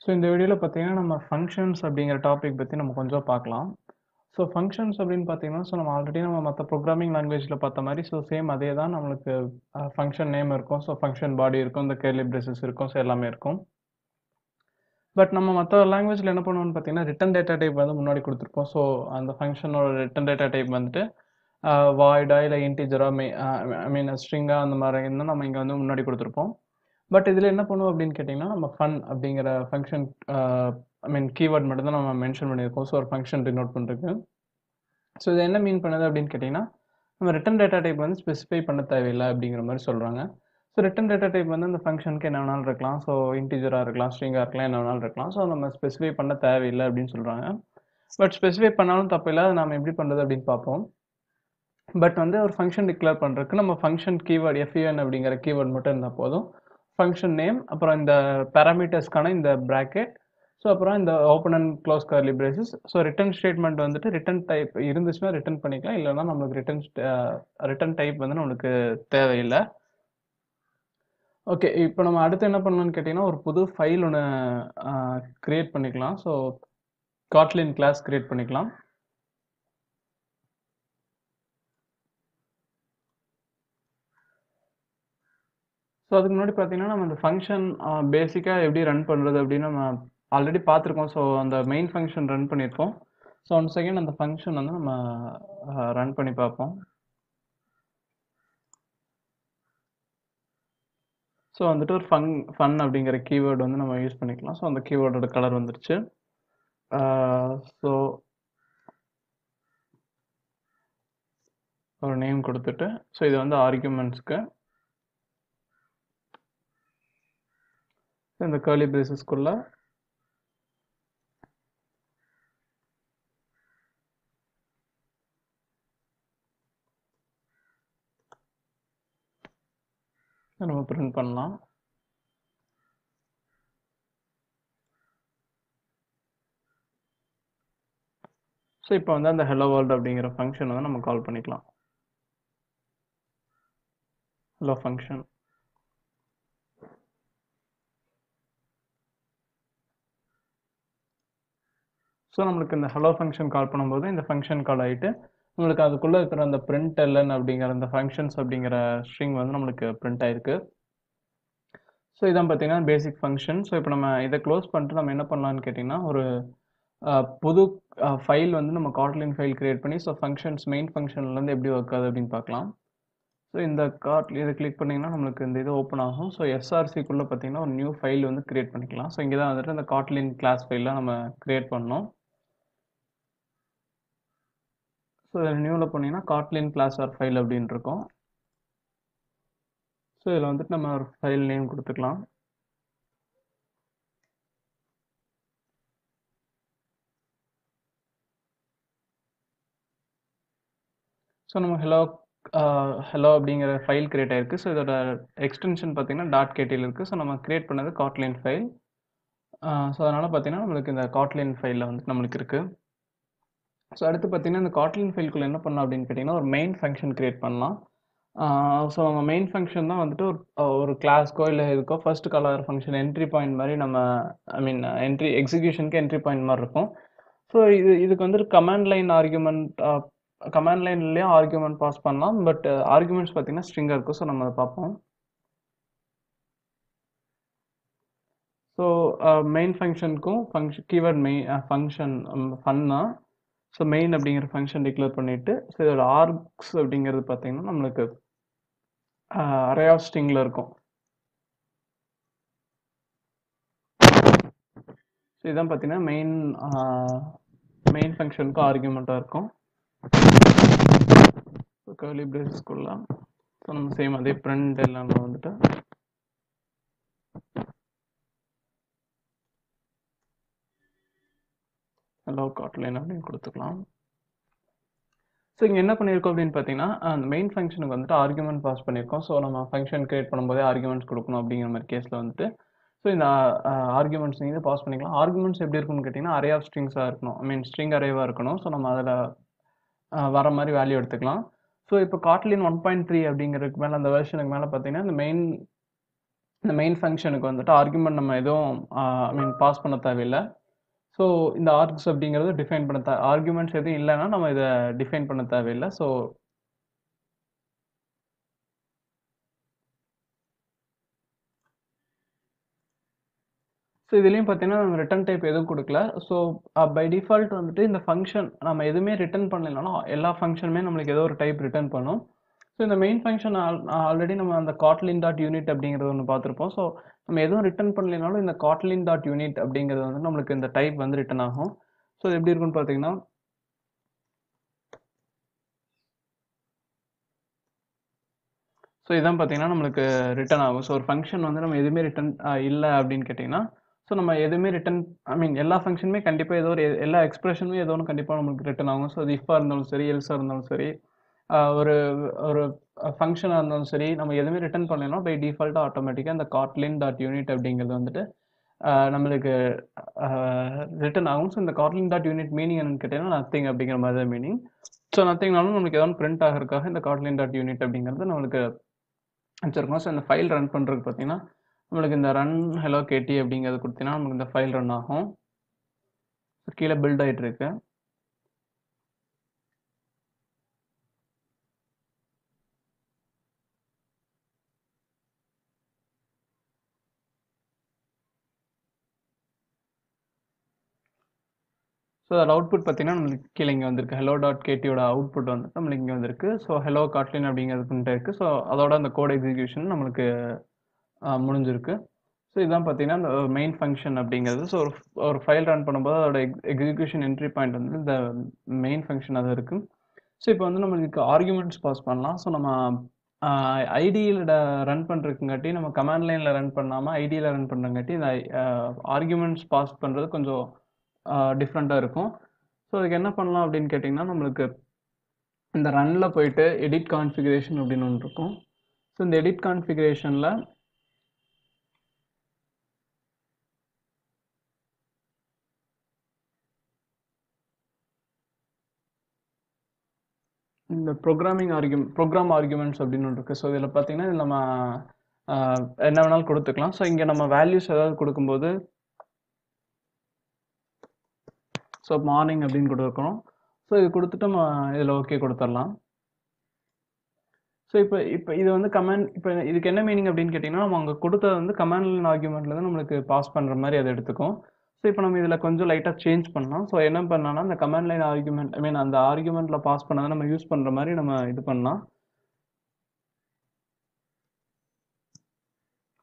So இந்த வீடியோவில் பார்த்தீங்கன்னா நம்ம ஃபங்க்ஷன்ஸ் அப்படிங்கிற டாபிக் பற்றி நம்ம கொஞ்சம் பார்க்கலாம். ஸோ ஃபங்க்ஷன்ஸ் அப்படின்னு பார்த்தீங்கன்னா நம்ம ஆல்ரெடி நம்ம மற்ற ப்ரோக்ராமிங் லாங்குவேஜில் பார்த்த மாதிரி சேம் அதே தான் நம்மளுக்கு ஃபங்க்ஷன் நேம் இருக்கும். ஸோ ஃபங்க்ஷன் பாடி இருக்கும், இந்த கர்லி பிரேசஸ் இருக்கும், ஸோ எல்லாமே இருக்கும். பட் நம்ம மற்ற லாங்குவேஜில் என்ன பண்ணுவோம்னு பார்த்தீங்கன்னா ரிட்டன் டேட்டா டைப் வந்து முன்னாடி கொடுத்துருப்போம். ஸோ அந்த ஃபங்க்ஷனோட ரிட்டன் டேட்டா டைப் வந்துட்டு வாய்டா இல்லை இன்டிஜரா ஐ மீன் ஸ்ட்ரிங்கா அந்த மாதிரி இருந்தால் நம்ம இங்கே வந்து முன்னாடி கொடுத்துருப்போம். பட் இதில் என்ன பண்ணுவோம் அப்படின்னு கேட்டிங்கன்னா நம்ம ஃபன் அப்படிங்கிற ஃபங்க்ஷன் ஐ மீன் கீவேர்ட் மட்டும் தான் நம்ம மென்ஷன் பண்ணியிருக்கோம். ஸோ ஒரு ஃபங்க்ஷன் டினோட் பண்ணுறதுக்கு. ஸோ இது என்ன மீன் பண்ணுது அப்படின்னு கேட்டிங்கன்னா நம்ம ரிட்டன் டேட்டா டைப் வந்து ஸ்பெசிஃபை பண்ண தேவையில்லை அப்படிங்கிற மாதிரி சொல்கிறாங்க. ஸோ ரிட்டன் டேட்டா டைப் வந்து அந்த ஃபங்க்ஷனுக்கு என்ன வேணாலும் இருக்கலாம். ஸோ இன்டிஜராக இருக்கலாம், ஸ்ட்ரிங்காக இருக்கலாம், என்ன வேணாலும் இருக்கலாம். ஸோ நம்ம ஸ்பெசிஃபை பண்ண தேவையில்லை அப்படின்னு சொல்கிறாங்க. பட் ஸ்பெசிஃபை பண்ணாலும் தப்பு இல்லை, அதை நம்ம எப்படி பண்ணுறது அப்படின்னு பார்ப்போம். பட் வந்து ஒரு ஃபங்க்ஷன் டிக்ளேர் பண்ணுறதுக்கு நம்ம ஃபங்க்ஷன் கீவேர்டு எஃப்யூஎன் அப்படிங்கிற கீவேர்டு மட்டும் இருந்தால் போதும். ஃபங்க்ஷன் நேம், அப்புறம் இந்த பேராமீட்டர்ஸ்க்கான இந்த ப்ராக்கெட், ஸோ அப்புறம் இந்த open and close curly braces. So return statement வந்துட்டு ரிட்டன் டைப் இருந்துச்சுன்னா ரிட்டன் பண்ணிக்கலாம், இல்லைன்னா நம்மளுக்கு ரிட்டன் டைப் வந்து நம்மளுக்கு தேவையில்லை. ஓகே, இப்போ நம்ம அடுத்து என்ன பண்ணலாம்னு கேட்டிங்கன்னா ஒரு புது ஃபைல் ஒன்று க்ரியேட் பண்ணிக்கலாம். ஸோ காட்லின் கிளாஸ் க்ரியேட் பண்ணிக்கலாம். ஸோ அதுக்கு முன்னாடி பார்த்தீங்கன்னா நம்ம இந்த ஃபங்க்ஷன் பேசிக்காக எப்படி ரன் பண்ணுறது அப்படின்னு நம்ம ஆல்ரெடி பார்த்துருக்கோம். ஸோ அந்த மெயின் ஃபங்க்ஷன் ரன் பண்ணியிருக்கோம். ஸோ 1 செகண்ட் அந்த ஃபங்க்ஷன் வந்து நம்ம ரன் பண்ணி பார்ப்போம். ஸோ வந்துட்டு ஒரு ஃபன் அப்படிங்கிற கீவேர்டு வந்து நம்ம யூஸ் பண்ணிக்கலாம். ஸோ அந்த கீவேர்டோட கலர் வந்துருச்சு. ஸோ ஒரு நேம் கொடுத்துட்டு, ஸோ இது வந்து ஆர்குமெண்ட்ஸ்க்கு இந்த கர்லி பிரேசஸ்க்குள்ள நம்ம பிரிண்ட் பண்ணலாம். ஸோ இப்போ வந்து அந்த ஹலோ வேர்ல்டு அப்படிங்கிற ஃபங்க்ஷன் வந்து நம்ம கால் பண்ணிக்கலாம். Hello function. ஸோ நம்மளுக்கு இந்த ஹலோ ஃபங்க்ஷன் கால் பண்ணும்போது இந்த ஃபங்க்ஷன் கால் ஆகிட்டு நம்மளுக்கு அதுக்குள்ளே இருக்கிற அந்த பிரிண்ட் எல்என் அப்படிங்கிற அந்த ஃபங்க்ஷன்ஸ் அப்படிங்கிற ஸ்ட்ரிங் வந்து நம்மளுக்கு பிரிண்ட் ஆயிருக்கு. ஸோ இதான் பார்த்தீங்கன்னா பேசிக் ஃபங்க்ஷன். ஸோ இப்போ நம்ம இதை க்ளோஸ் பண்ணிட்டு நம்ம என்ன பண்ணலான்னு கேட்டிங்கன்னா ஒரு புது ஃபைல் வந்து நம்ம காட்லின் ஃபைல் கிரியேட் பண்ணி ஸோ ஃபங்க்ஷன்ஸ் மெயின் ஃபங்க்ஷன்லேருந்து எப்படி ஒர்க் ஆகுது அப்படின்னு பார்க்கலாம். ஸோ இந்த இதை கிளிக் பண்ணிங்கன்னா நம்மளுக்கு இந்த இது ஓப்பன் ஆகும். ஸோ எஸ்ஆர்சிக்குள்ளே பார்த்தீங்கன்னா ஒரு நியூ ஃபைல் வந்து கிரியேட் பண்ணிக்கலாம். ஸோ இங்கே தான் வந்துட்டு இந்த காட்லின் கிளாஸ் ஃபைலில் நம்ம கிரியேட் பண்ணோம். ஸோ இதில் நியூவில் போனீங்கன்னா காட்லின் கிளாஸ் ஆர் ஃபைல் அப்படின்னு இருக்கும். ஸோ இதில் வந்துட்டு நம்ம ஒரு ஃபைல் நேம் கொடுத்துக்கலாம். ஸோ நம்ம ஹலோ அப்படிங்கிற ஃபைல் கிரியேட் ஆயிருக்கு. ஸோ இதோட எக்ஸ்டென்ஷன் பார்த்தீங்கன்னா .ktl இருக்குது. ஸோ நம்ம கிரியேட் பண்ணது காட்லின் ஃபைல். ஸோ அதனால் பார்த்தீங்கன்னா நம்மளுக்கு இந்த காட்லின் ஃபைலில் வந்து நம்மளுக்கு இருக்குது. ஸோ அடுத்து பார்த்தீங்கன்னா இந்த காட்லின் ஃபைலுக்குள்ளே என்ன பண்ணலாம் அப்படின்னு கேட்டிங்கன்னா ஒரு மெயின் ஃபங்க்ஷன் கிரியேட் பண்ணலாம். ஸோ நம்ம மெயின் ஃபங்க்ஷன் தான் வந்துட்டு ஒரு கிளாஸ்க்கோ இல்லை இதுக்கோ ஃபர்ஸ்ட் கால் ஆகிற ஃபங்க்ஷன் என்ட்ரி பாயிண்ட் மாதிரி நம்ம ஐ மீன் எக்ஸிக்யூஷனுக்கு என்ட்ரி பாயிண்ட் மாதிரி இருக்கும். ஸோ இதுக்கு வந்துட்டு கமாண்ட் லைன்லேயும் ஆர்குமெண்ட் பாஸ் பண்ணலாம். பட் ஆர்குமெண்ட்ஸ் பார்த்தீங்கன்னா ஸ்ட்ரிங்காக இருக்கும். ஸோ நம்ம அதை பார்ப்போம். ஸோ மெயின் ஃபங்க்ஷனுக்கும் கீவேர்ட் ஃபங்க்ஷன் ஃபன் தான். ஸோ மெயின் அப்படிங்கிற ஃபங்க்ஷன் டிக்ளேர் பண்ணிவிட்டு ஸோ இதோட ஆர்க்ஸ் அப்படிங்கிறது பார்த்தீங்கன்னா நம்மளுக்கு அரே ஆஃப் ஸ்ட்ரிங்கில் இருக்கும். ஸோ இதான் பார்த்தீங்கன்னா மெயின் ஃபங்க்ஷனுக்கு ஆர்குமெண்ட்டாக இருக்கும். ஸோ கர்லி பிரேசஸ்க்குள்ள ஸோ நம்ம சேம் அதே பிரிண்ட் எல்லாம் வந்துட்டு ஹலோ காட்லின் அப்படின்னு கொடுத்துக்கலாம். ஸோ இங்கே என்ன பண்ணியிருக்கோம் அப்படின்னு பார்த்தீங்கன்னா அந்த மெயின் ஃபங்க்ஷனுக்கு வந்துட்டு ஆர்குமெண்ட் பாஸ் பண்ணியிருக்கோம். ஸோ நம்ம ஃபங்க்ஷன் கிரியேட் பண்ணும்போதே ஆர்குமெண்ட்ஸ் கொடுக்கணும் அப்படிங்கிற மாதிரி கேஸில் வந்துட்டு ஸோ இந்த ஆர்குமெண்ட்ஸ் நீங்கள் பாஸ் பண்ணிக்கலாம். ஆர்குமெண்ட்ஸ் எப்படி இருக்குன்னு கேட்டிங்கன்னா அரே ஆஃப் ஸ்ட்ரிங்ஸாக இருக்கணும். ஐ மீன் ஸ்ட்ரிங் அரேவாக இருக்கணும். ஸோ நம்ம அதில் வர மாதிரி வேல்யூ எடுத்துக்கலாம். ஸோ இப்போ காட்லின் 1.3 அப்படிங்கிறதுக்கு மேலே அந்த வெர்ஷனுக்கு மேலே பார்த்தீங்கன்னா இந்த மெயின் இந்த மெயின் ஃபங்க்ஷனுக்கு வந்துட்டு ஆர்குமெண்ட் நம்ம எதுவும் ஐ மீன் பாஸ் பண்ண தேவையில்லை. ஸோ இந்த ஆர்க்ஸ் அப்படிங்கிறது டிஃபைன் பண்ண ஆர்குமெண்ட்ஸ் எதுவும் இல்லைன்னா நம்ம இதை டிஃபைன் பண்ண தேவையில்லை. ஸோ இதுலேயும் பார்த்தீங்கன்னா நம்ம ரிட்டர்ன் டைப் எதுவும் கொடுக்கல. ஸோ பை டிஃபால்ட் வந்துட்டு இந்த ஃபங்க்ஷன் நம்ம எதுவுமே ரிட்டர்ன் பண்ணலைனாலும் எல்லா ஃபங்க்ஷனுமே நம்மளுக்கு ஏதோ ஒரு டைப் ரிட்டர்ன் பண்ணும். ஸோ இந்த மெயின் ஃபங்க்ஷன் ஆல்ரெடி நம்ம அந்த காட்லின் டாட் யூனிட் அப்படிங்கிறது ஒன்று பார்த்துருப்போம். ஸோ நம்ம எதுவும் ரிட்டர்ன் பண்ணலைனாலும் இந்த காட்லின் டாட் யூனிட் அப்படிங்கிறது வந்து நம்மளுக்கு இந்த டைப் வந்து ரிட்டர்ன் ஆகும். ஸோ இது எப்படி இருக்குன்னு பார்த்தீங்கன்னா, ஸோ இதான் பார்த்தீங்கன்னா நம்மளுக்கு ரிட்டர்ன் ஆகும். ஸோ ஒரு ஃபங்க்ஷன் வந்து நம்ம எதுவுமே ரிட்டர்ன் இல்லை அப்படின்னு கேட்டிங்கன்னா, ஸோ நம்ம எதுவுமே ரிட்டர்ன் ஐ மீன் எல்லா ஃபங்க்ஷனுமே கண்டிப்பாக ஏதோ ஒரு எல்லா எக்ஸ்பிரஷனுமே ஏதோ ஒன்று கண்டிப்பாக நம்மளுக்கு ரிட்டர்ன் ஆகும். ஸோ அது இஃபாக இருந்தாலும் சரி, எல்ஸாக இருந்தாலும் சரி, ஒரு ஒரு ஃபங்க்ஷனாக இருந்தாலும் சரி, நம்ம எதுவுமே ரிட்டர்ன் பண்ணலைன்னா பை டிஃபால்ட்டாக ஆட்டோமேட்டிக்காக இந்த காட்லின் டாட் யூனிட் அப்படிங்கிறது வந்துட்டு நம்மளுக்கு ரிட்டர்ன் ஆகும். ஸோ இந்த காட்லின் டாட் யூனிட் மீனிங் என்னன்னு கேட்டீங்கன்னா நத்திங் அப்படிங்கிற மாதிரி தான் மீனிங். ஸோ நத்திங்னாலும் நம்மளுக்கு ஏதாவது பிரிண்ட் ஆகிறதுக்காக இந்த காட்லின் டாட் யூனிட் அப்படிங்கிறது நம்மளுக்கு வச்சிருக்கோம். ஸோ இந்த ஃபைல் ரன் பண்ணுறதுக்கு பார்த்தீங்கன்னா நம்மளுக்கு இந்த ரன் ஹலோ கேடி அப்படிங்கிறது கொடுத்தீங்கன்னா நமக்கு இந்த ஃபைல் ரன் ஆகும். கீழே பில்ட் ஆகிட்டு இருக்கு. ஸோ அதோட அவுட்புட் பார்த்தீங்கன்னா நம்மளுக்கு கீழே இங்கே வந்திருக்கு. ஹெலோ டாட் கேடியோட அவுட்புட் வந்து நம்மளுக்கு இங்கே வந்திருக்கு. ஸோ ஹெலோ காட்லின் அப்படிங்கிறது பண்ணிட்டு இருக்கு. ஸோ அதோட அந்த கோட் எக்ஸிக்யூஷன் நம்மளுக்கு முடிஞ்சிருக்கு. ஸோ இதுதான் பார்த்தீங்கன்னா இந்த மெயின் ஃபங்க்ஷன் அப்படிங்கிறது. ஸோ ஒரு ஃபைல் ரன் பண்ணும்போது அதோட எக்ஸிக்யூஷன் என்ட்ரி பாயிண்ட் வந்து இந்த மெயின் ஃபங்க்ஷன் அது இருக்குது. ஸோ இப்போ வந்து நம்மளுக்கு ஆர்குமெண்ட்ஸ் பாஸ் பண்ணலாம். ஸோ நம்ம ஐடியில் ரன் பண்ணுறதுக்குங்காட்டி நம்ம கமாண்ட் லைனில் ரன் பண்ணாமல் ஐடியில் ரன் பண்ணுறங்காட்டி இந்த ஆர்குமெண்ட்ஸ் பாஸ் பண்ணுறது கொஞ்சம் டிஃப்ரெண்ட்டாக இருக்கும். ஸோ அதுக்கு என்ன பண்ணலாம் அப்படின்னு கேட்டிங்கன்னா, நம்மளுக்கு இந்த ரன்னில் போயிட்டு எடிட் கான்ஃபிகரேஷன் அப்படின்னு ஒன்று இருக்கும். ஸோ இந்த எடிட் கான்ஃபிகரேஷனில் இந்த ப்ரோக்ராம் ஆர்குமெண்ட்ஸ் அப்படின்னு ஒன்று இருக்குது. ஸோ இதில் பார்த்தீங்கன்னா இதில் நம்ம என்ன வேணாலும் கொடுத்துக்கலாம். ஸோ இங்கே நம்ம வேல்யூஸ் ஏதாவது கொடுக்கும்போது ஸோ மார்னிங் அப்படின்னு கொடுத்துருக்கோம். ஸோ இது கொடுத்துட்டு நம்ம இதில் ஓகே கொடுத்துடலாம். ஸோ இப்போ இது வந்து இப்போ இதுக்கு என்ன மீனிங் அப்படின்னு கேட்டிங்கன்னா, நம்ம அங்கே கொடுத்தது வந்து கமாண்ட் லைன் ஆர்குமெண்ட்டில் தான் நம்மளுக்கு பாஸ் பண்ணுற மாதிரி அதை எடுத்துக்கும். ஸோ இப்போ நம்ம இதில் கொஞ்சம் லைட்டாக சேஞ்ச் பண்ணலாம். ஸோ என்ன பண்ணலாம்னா அந்த கமாண்ட் லைன் ஆர்குமெண்ட் ஐ மீன் அந்த ஆர்குமெண்ட்டில் பாஸ் பண்ணதை நம்ம யூஸ் பண்ணுற மாதிரி நம்ம இது பண்ணலாம்.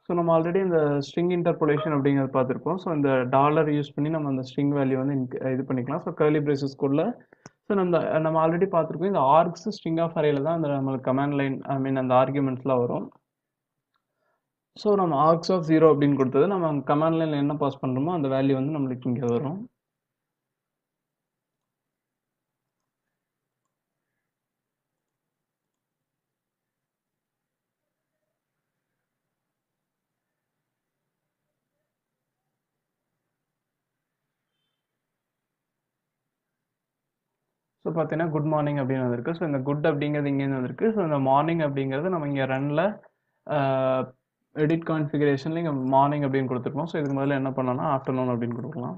ஸோ நம்ம ஆல்ரெடி இந்த ஸ்ட்ரிங் இன்டர்போலேஷன் அப்படிங்கிறது பார்த்துருப்போம். ஸோ இந்த டாலர் யூஸ் பண்ணி நம்ம அந்த ஸ்ட்ரிங் வேல்யூ வந்து இது பண்ணிக்கலாம். ஸோ கர்லி பிரேசஸ்க்குள்ள ஸோ நம்ம ஆல்ரெடி பார்த்துருக்கோம். இந்த ஆர்க்ஸ் ஸ்ட்ரிங் ஆஃப் அரேல தான் அந்த நம்மளுக்கு கமாண்ட் லைன் ஐ மீன் அந்த ஆர்குமெண்ட்ஸ்லாம் வரும். ஸோ நம்ம ஆர்க்ஸ் ஆஃப் 0 அப்படின்னு கொடுத்தது நம்ம கமாண்ட் லைனில் என்ன பாஸ் பண்ணுறோமோ அந்த வேல்யூ வந்து நம்மளுக்கு இங்கே வரும். ஸோ பார்த்தீங்கன்னா குட் மார்னிங் அப்படின்னு வந்திருக்கு. ஸோ இந்த குட் அப்படிங்கிறது இங்கேருந்து வந்திருக்கு. ஸோ இந்த மார்னிங் அப்படிங்கிறது நம்ம இங்கே ரன்னில் எடிட் கான்ஃபிகரேஷனில் இங்கே மார்னிங் அப்படின்னு கொடுத்துருக்கோம். ஸோ இதுக்கு முதல்ல என்ன பண்ணலாம்னா ஆஃப்டர்நூன் அப்படின்னு கொடுக்கலாம்.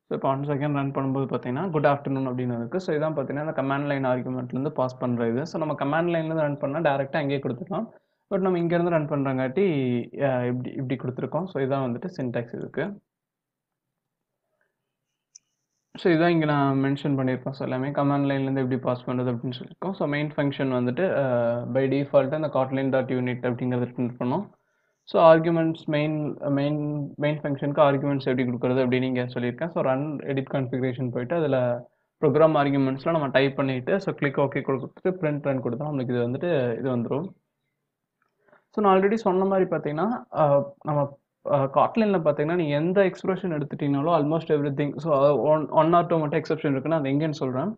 ஸோ இப்போ 1 செகண்ட் ரன் பண்ணும்போது பார்த்தீங்கன்னா குட் ஆஃப்டர்நூன் அப்படின்னு இருக்குது. ஸோ இதான் பார்த்தீங்கன்னா அந்த கமாண்ட் லைன் ஆர்குமெண்ட்லேருந்து பாஸ் பண்ணுற இது. ஸோ நம்ம கமாண்ட் லைன்லேருந்து ரன் பண்ணால் டேரெக்டாக அங்கேயே கொடுத்துக்கலாம். பட் நம்ம இங்கேருந்து ரன் பண்ணுறங்காட்டி இப்படி கொடுத்துருக்கோம். ஸோ இதான் வந்துட்டு சின்டாக்ஸ் இதுக்கு. ஸோ இதான் இங்கே நான் மென்ஷன் பண்ணியிருக்கோம். ஸோ எல்லாமே கமாண்ட் லைன்லேருந்து எப்படி பாஸ் பண்ணுறது அப்படின்னு சொல்லியிருக்கோம். ஸோ மெயின் ஃபங்க்ஷன் வந்துட்டு பை டிஃபால்ட்டு அந்த காட்லின் டாட் யூனிட் அப்படிங்கிறது பிரிண்ட் பண்ணோம். ஸோ ஆர்குமெண்ட்ஸ் மெயின் ஃபங்க்ஷனுக்கு ஆர்குமெண்ட்ஸ் எப்படி கொடுக்குறது அப்படின்னு இங்கே சொல்லியிருக்கேன். ஸோ ரன் எடிட் கான்ஃபிகரேஷன் போயிட்டு அதில் ப்ரோக்ராம் ஆர்குமெண்ட்ஸ்லாம் நம்ம டைப் பண்ணிவிட்டு ஸோ கிளிக் ஓகே கொடுத்துட்டு பிரிண்ட் ரன் கொடுத்தா நம்மளுக்கு இது வந்துட்டு இது வந்துடும். ஸோ நான் ஆல்ரெடி சொன்ன மாதிரி பார்த்தீங்கன்னா நம்ம காட்லினில் பார்த்தீங்கன்னா நீங்கள் எந்த எக்ஸ்பிரஷன் எடுத்துட்டீங்கனாலும் almost everything so one or two மட்டும் எக்ஸப்ஷன் இருக்குன்னா அது எங்கேன்னு சொல்கிறேன்.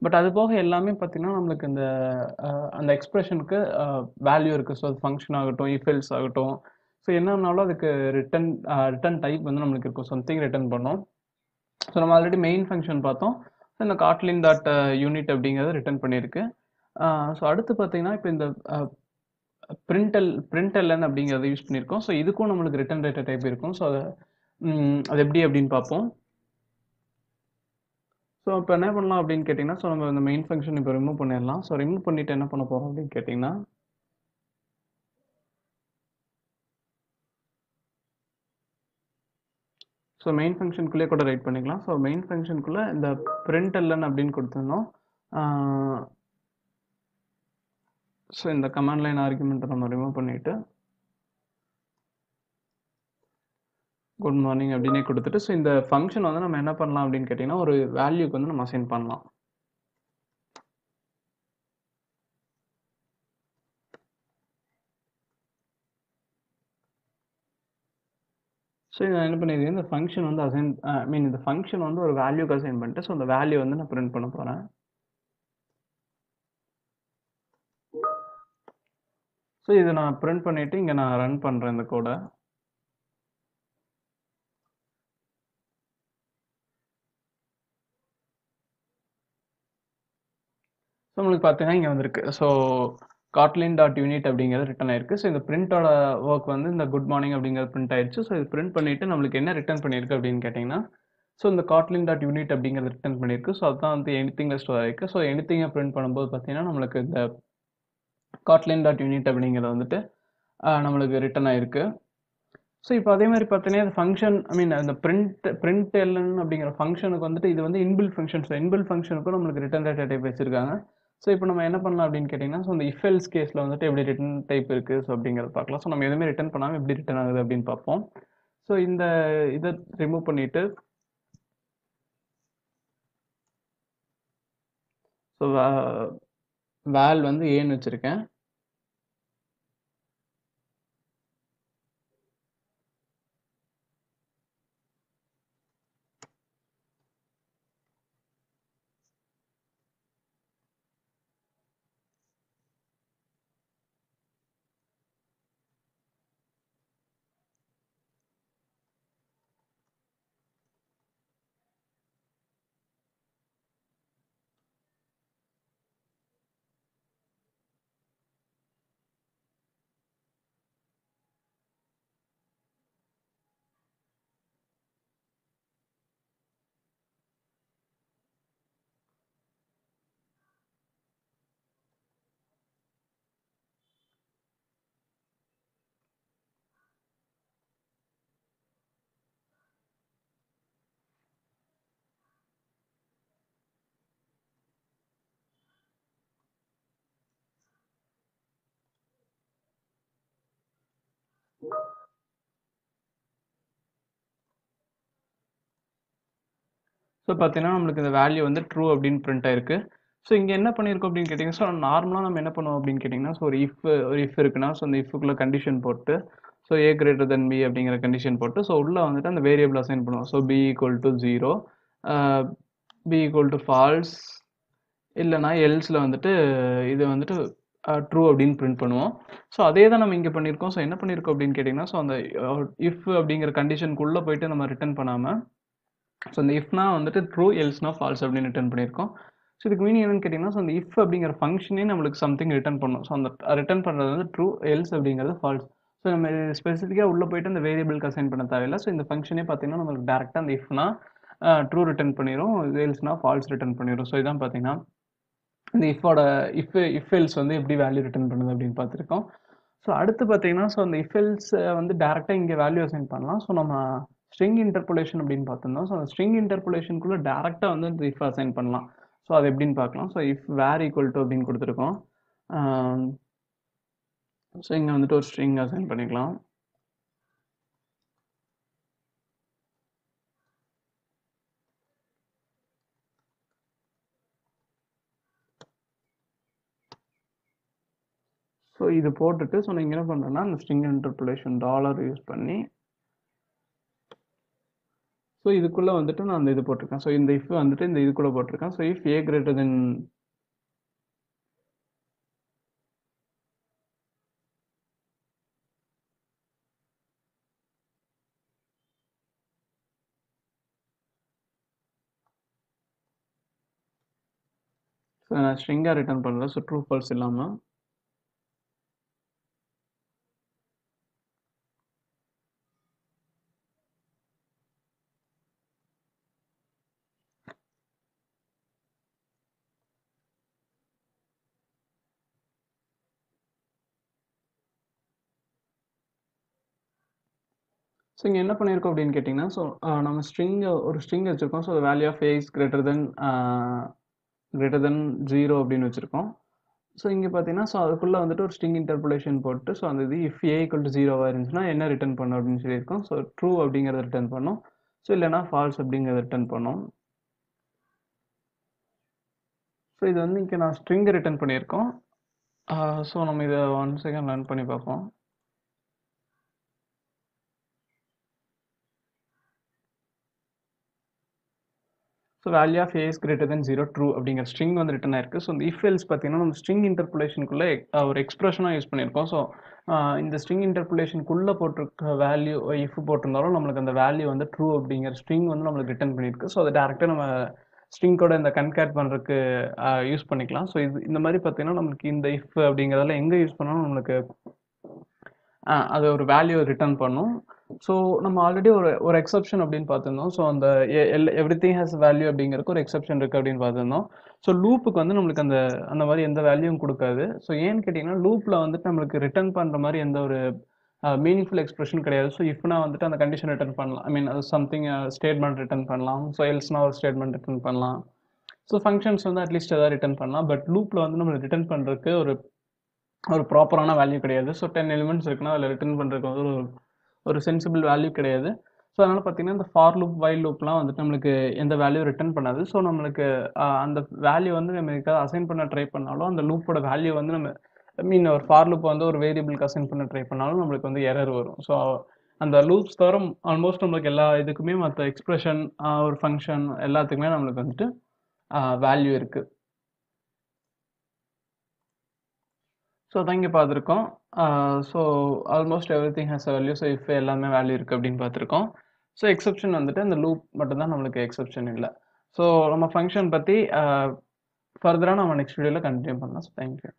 பட் அது போக எல்லாமே பார்த்தீங்கன்னா நம்மளுக்கு அந்த எக்ஸ்பிரஷனுக்கு வேல்யூ இருக்குது. ஸோ அது ஃபங்க்ஷன் ஆகட்டும், இஃபெல்ஸ் ஆகட்டும், ஸோ என்னன்னாலும் அதுக்கு ரிட்டன் டைப் வந்து நம்மளுக்கு இருக்கும். சம்திங் ரிட்டன் பண்ணோம். ஸோ நம்ம ஆல்ரெடி மெயின் ஃபங்க்ஷன் பார்த்தோம். ஸோ இந்த காட்லின் டாட் யூனிட் அப்படிங்கிறது ரிட்டர்ன் பண்ணியிருக்கு. ஸோ அடுத்து பார்த்தீங்கன்னா, இப்போ இந்த பிரிண்டெல்என் அப்படிங்கிறத யூஸ் பண்ணியிருக்கோம். ஸோ இதுக்கும் நம்மளுக்கு ரிட்டர்ன் டேட்டா டைப் இருக்கும். ஸோ அது எப்படி அப்படின்னு பார்ப்போம். ஸோ இப்போ என்ன பண்ணலாம் அப்படின்னு கேட்டிங்கன்னா, ஸோ நம்ம இந்த மெயின் ஃபங்க்ஷன் இப்போ ரிமூவ் பண்ணிடலாம். ஸோ ரிமூவ் பண்ணிட்டு என்ன பண்ண போறோம் அப்படின்னு கேட்டிங்கன்னா, ஸோ மெயின் ஃபங்க்ஷனுக்குள்ளே கூட ரைட் பண்ணிக்கலாம். ஸோ மெயின் ஃபங்க்ஷனுக்குள்ள இந்த பிரிண்டெல்என் அப்படின்னு கொடுத்துருந்தோம். ஸோ இந்த கமாண்ட் லைன் ஆர்குமெண்ட்டை நம்ம ரிமூவ் பண்ணிட்டு குட் மார்னிங் அப்படின்னே கொடுத்துட்டு, ஸோ இந்த ஃபங்க்ஷன் வந்து நம்ம என்ன பண்ணலாம் அப்படின்னு கேட்டிங்கன்னா, ஒரு வேல்யூக்கு வந்து நம்ம அசைன் பண்ணலாம். ஸோ நான் என்ன பண்ணியிருக்கேன், இந்த ஃபங்க்ஷன் வந்து இந்த ஃபங்க்ஷன் வந்து ஒரு வேல்யூக்கு அசைன் பண்ணிட்டு, ஸோ அந்த வேல்யூ வந்து நான் பிரிண்ட் பண்ண போகிறேன். ஸோ இதை நான் பிரிண்ட் பண்ணிட்டு இங்கே நான் ரன் பண்ணுறேன் இந்த கோடை. ஸோ உங்களுக்கு பார்த்தீங்கன்னா இங்கே வந்திருக்கு. ஸோ காட்லின் டாட் யூனிட் அப்படிங்கிறது ரிட்டர்ன் ஆயிருக்கு. ஸோ இந்த பிரிண்டோட ஒர்க் வந்து இந்த குட் மார்னிங் அப்படிங்கிறது பிரிண்ட் ஆயிடுச்சு. ஸோ இது பிரிண்ட் பண்ணிட்டு நம்மளுக்கு என்ன ரிட்டர்ன் பண்ணியிருக்கு அப்படின்னு கேட்டிங்கன்னா, ஸோ இந்த காட்லின் டாட் யூனிட் அப்படிங்கிறது ரிட்டர்ன் பண்ணியிருக்கு. ஸோ அதுதான் வந்து எனிதிங்ல ஸ்டோர் ஆயிருக்கு. ஸோ எனிதிங்கை பிரிண்ட் பண்ணும்போது பார்த்தீங்கன்னா நம்மளுக்கு இந்த காட்லின் டாட் யூனிட் அப்படிங்கிறது வந்துட்டு நம்மளுக்கு ரிட்டர்ன் ஆயிருக்கு. ஸோ இப்போ அதே மாதிரி பார்த்தீங்கன்னா இந்த ஃபங்க்ஷன் அந்த பிரிண்ட்எல்என் அப்படிங்கிற ஃபங்க்ஷனுக்கு வந்துட்டு இது வந்து இன்பில்ட் ஃபங்க்ஷன். ஸோ இன்பில்ட் ஃபங்க்ஷனுக்கும் நம்மளுக்கு ரிட்டர்ன் டேட்டா டைப் வச்சிருக்காங்க. ஸோ இப்போ நம்ம என்ன பண்ணலாம் அப்படின்னு கேட்டிங்கன்னா, ஸோ இந்த இஃப் எல்ஸ் கேஸில் வந்துட்டு எப்படி ரிட்டர்ன் டைப் இருக்குது ஸோ அப்படிங்கிறத பார்க்கலாம். ஸோ நம்ம எதுவுமே ரிட்டர்ன் பண்ணாமல் எப்படி ரிட்டர்ன் ஆகுது அப்படின்னு பார்ப்போம். ஸோ இந்த இதை ரிமூவ் பண்ணிவிட்டு, ஸோ வேல் வந்து ஏன்னு வச்சுருக்கேன். ஸோ பார்த்தீங்கன்னா நம்மளுக்கு இந்த வேல்யூ வந்து ட்ரூ அப்படின்னு பிரிண்ட் ஆயிருக்கு. ஸோ இங்கே என்ன பண்ணியிருக்கோம் அப்படின்னு கேட்டிங்கன்னா, ஸோ நார்மலாக நம்ம என்ன பண்ணுவோம் அப்படின்னு கேட்டிங்கன்னா, ஸோ ஒரு இஃப் இருக்குன்னா, ஸோ அந்த இஃப்க்குள்ள கண்டிஷன் போட்டு, so A greater than B அப்படிங்கிற கண்டிஷன் போட்டு, ஸோ உள்ளே வந்துட்டு அந்த வேரியபிள் அசைன் பண்ணுவோம். So B equal to 0, B equal to false, இல்லைனா எல்ஸில் வந்துட்டு இது வந்துட்டு ட்ரூ அப்படின்னு பிரிண்ட் பண்ணுவோம். ஸோ அதே தான் நம்ம இங்கே பண்ணியிருக்கோம். ஸோ என்ன பண்ணியிருக்கோம் அப்படின்னு கேட்டிங்கன்னா, ஸோ அந்த இஃப் அப்படிங்கிற கண்டிஷனுக்குள்ளே போயிட்டு நம்ம ரிட்டர்ன் பண்ணாமல், ஸோ இந்த இஃப்னா வந்துட்டு ட்ரூ, எல்ஸ்னா ஃபால்ஸ் அப்படின்னு ரிட்டர்ன் பண்ணியிருக்கோம். ஸோ இதுக்கு மீனிங் என்னன்னு கேட்டிங்கன்னா, ஸோ அந்த இஃப் அப்படிங்கிற ஃபங்க்ஷனே நம்மளுக்கு சம்திங் ரிட்டர்ன் பண்ணும். ஸோ அந்த ரிட்டர்ன் பண்ணுறது வந்து ட்ரூ, எல்ஸ் அப்படிங்கிறது ஃபால்ஸ். ஸோ நம்ம ஸ்பெசிஃபிக்காக உள்ளே போயிட்டு அந்த வேரியபிளுக்கு அசைன் பண்ண தேவையில்லை. ஸோ இந்த ஃபங்க்ஷனே பார்த்தீங்கன்னா நம்மளுக்கு டேரெக்டாக அந்த இஃப்னா ட்ரூ ரிட்டர்ன் பண்ணிடும், எல்ஸ்னா ஃபால்ஸ் ரிட்டர்ன் பண்ணிடும். ஸோ இதான் பார்த்தீங்கன்னா இந்த இஃப் எல்ஸ் வந்து எப்படி வேல்யூ ரிட்டர்ன் பண்ணுது அப்படின்னு பார்த்துருக்கோம். ஸோ அடுத்து பார்த்தீங்கன்னா, ஸோ அந்த இஃப் எல்ஸ் வந்து டேரெக்டாக இங்கே வேல்யூ அசைன் பண்ணலாம். ஸோ நம்ம ஸ்ட்ரிங் இன்டர்போலேஷன் அப்படின்னு பார்த்துருந்தோம். ஸோ அந்த ஸ்ட்ரிங் இன்டர்போலேஷனுக்குள்ளே டேரெக்டாக வந்து இந்த இஃப் அசைன் பண்ணலாம். ஸோ அது எப்படின்னு பார்க்கலாம். So if where equal to அப்படின்னு கொடுத்துருக்கோம். ஸோ இங்கே வந்துட்டு ஒரு ஸ்ட்ரிங் அசைன் பண்ணிக்கலாம். ஸோ இது போட்டுட்டு, ஸோ நான் இங்கே என்ன பண்ணுறேன்னா, அந்த ஸ்ட்ரிங் இன்டர்போலேஷன் டாலர் யூஸ் பண்ணி, ஸோ இதுக்குள்ளே வந்துட்டு நான் அந்த இது போட்டிருக்கேன். ஸோ இந்த இஃப் வந்துட்டு இந்த இதுக்குள்ளே போட்டிருக்கேன். So if A greater then so நான் ஸ்ட்ரிங்காக ரிட்டர்ன் பண்ணல. ஸோ ட்ரூ ஃபால்ஸ் இல்லாமல். ஸோ இங்கே என்ன பண்ணியிருக்கோம் அப்படின்னு கேட்டிங்கன்னா, ஸோ நம்ம ஒரு ஸ்ட்ரிங் வச்சுருக்கோம். So value of A is greater than 0 அப்படின்னு வச்சுருக்கோம். ஸோ இங்கே பார்த்தீங்கன்னா, ஸோ அதுக்குள்ளே வந்துட்டு ஒரு ஸ்ட்ரிங் இன்டர்போலேஷன் போட்டு, ஸோ அந்த இது இஃப் ஏ ஈக்குவல் டு 0 இருந்துச்சுன்னா என்ன ரிட்டர்ன் பண்ணும் அப்படின்னு சொல்லியிருக்கோம். ஸோ ட்ரூ அப்படிங்கிறத ரிட்டர்ன் பண்ணோம். ஸோ இல்லைனா ஃபால்ஸ் அப்படிங்கிறத ரிட்டர்ன் பண்ணோம். ஸோ இது வந்து இங்கே நான் ஸ்ட்ரிங்கை ரிட்டர்ன் பண்ணியிருக்கோம். ஸோ நம்ம இதை 1 செகண்ட் ரன் பண்ணி பார்ப்போம். So value of A is greater than 0 true அப்படிங்கிற ஸ்ட்ரிங் வந்து ரிட்டன் ஆயிருக்கு. ஸோ இந்த இஃப் எல்ஸ் பார்த்தீங்கன்னா நம்ம ஸ்ட்ரிங் இன்டர்புலேஷனுக்குள்ளே ஒரு எக்ஸ்பிரஷனாக யூஸ் பண்ணியிருக்கோம். ஸோ இந்த ஸ்ட்ரிங் இன்டர்புலேஷனுக்குள்ளே போட்டிருக்க வேல்யூ இஃப் போட்டிருந்தாலும் நம்மளுக்கு அந்த வேல்யூ வந்து ட்ரூ அப்படிங்கிற ஸ்ட்ரிங் வந்து நம்மளுக்கு ரிட்டன் பண்ணியிருக்கு. ஸோ அதை டேரெக்டாக நம்ம ஸ்ட்ரிங்கோட இந்த கன்கேட் பண்ணுறதுக்கு யூஸ் பண்ணிக்கலாம். ஸோ இந்த மாதிரி பார்த்தீங்கன்னா நம்மளுக்கு இந்த இஃப் அப்படிங்கிறதெல்லாம் எங்கே யூஸ் பண்ணாலும் நம்மளுக்கு அது ஒரு வேல்யூ ரிட்டர்ன் பண்ணும். ஸோ நம்ம ஆல்ரெடி ஒரு எக்ஸப்ஷன் அப்படின்னு பார்த்துருந்தோம். ஸோ அந்த எவ்ரிதிங் ஹேஸ் வேல்யூ அப்படிங்கிறதுக்கு ஒரு எக்ஸப்ஷன் இருக்குது அப்படின்னு பார்த்துருந்தோம். ஸோ லூப்புக்கு வந்து நம்மளுக்கு அந்த மாதிரி எந்த வேல்யூவும் கொடுக்காது. ஸோ ஏன்னு கேட்டிங்கன்னா லூப்பில் வந்துட்டு நம்மளுக்கு ரிட்டர்ன் பண்ணுற மாதிரி எந்த ஒரு மீனிங்ஃபுல் எக்ஸ்பிரஷன் கிடையாது. ஸோ இஃப்னா வந்துட்டு அந்த கண்டிஷன் ரிட்டர்ன் பண்ணலாம். ஐ மீன் அது சம்திங் ஸ்டேட்மெண்ட் ரிட்டர்ன் பண்ணலாம். ஸோ எல்ஸ்னா ஒரு ஸ்டேட்மெண்ட் ரிட்டர்ன் பண்ணலாம். ஸோ ஃபங்க்ஷன்ஸ் வந்து அட்லீஸ்ட் எதாவது ரிட்டர்ன் பண்ணலாம். பட் லூப்பில் வந்து நம்ம ரிட்டர்ன் பண்ணுறதுக்கு ஒரு ப்ராப்பரான வேல்யூ கிடையாது. ஸோ 10 எலிமெண்ட்ஸ் இருக்குன்னா அதில் ரிட்டர்ன் பண்ணுறதுக்கு வந்து ஒரு சென்சிபிள் வேல்யூ கிடையாது. ஸோ அதனால் பார்த்தீங்கன்னா இந்த ஃபார் லூப் வைல் லூப்லாம் வந்துட்டு நம்மளுக்கு எந்த வேல்யூ ரிட்டர்ன் பண்ணாது. ஸோ நம்மளுக்கு அந்த வேல்யூ வந்து நம்ம எதுக்காவது அசைன் பண்ண ட்ரை பண்ணாலும் அந்த லூப்போட வேல்யூ வந்து நம்ம ஒரு ஃபார் லூப் வந்து ஒரு வேரியபிளுக்கு அசைன் பண்ண ட்ரை பண்ணாலும் நம்மளுக்கு வந்து எரர் வரும். ஸோ அந்த லூப்ஸ் தவிர ஆல்மோஸ்ட் நம்மளுக்கு எல்லா இதுக்குமே மற்ற எக்ஸ்பிரஷன் ஒரு ஃபங்க்ஷன் எல்லாத்துக்குமே நம்மளுக்கு வந்துட்டு வேல்யூ இருக்குது. ஸோ அதான் இங்கே பார்த்துருக்கோம். So almost everything has a value. So if எல்லாமே வேல்யூ இருக்குது அப்படின்னு பார்த்துருக்கோம். ஸோ எக்ஸப்ஷன் வந்துட்டு அந்த லூப் மட்டும்தான் நம்மளுக்கு எக்ஸப்ஷன் இல்லை. ஸோ நம்ம ஃபங்க்ஷன் பற்றி ஃபர்தராக நம்ம நெக்ஸ்ட் வீடியோவில் கண்டினியூ பண்ணலாம். So thank you.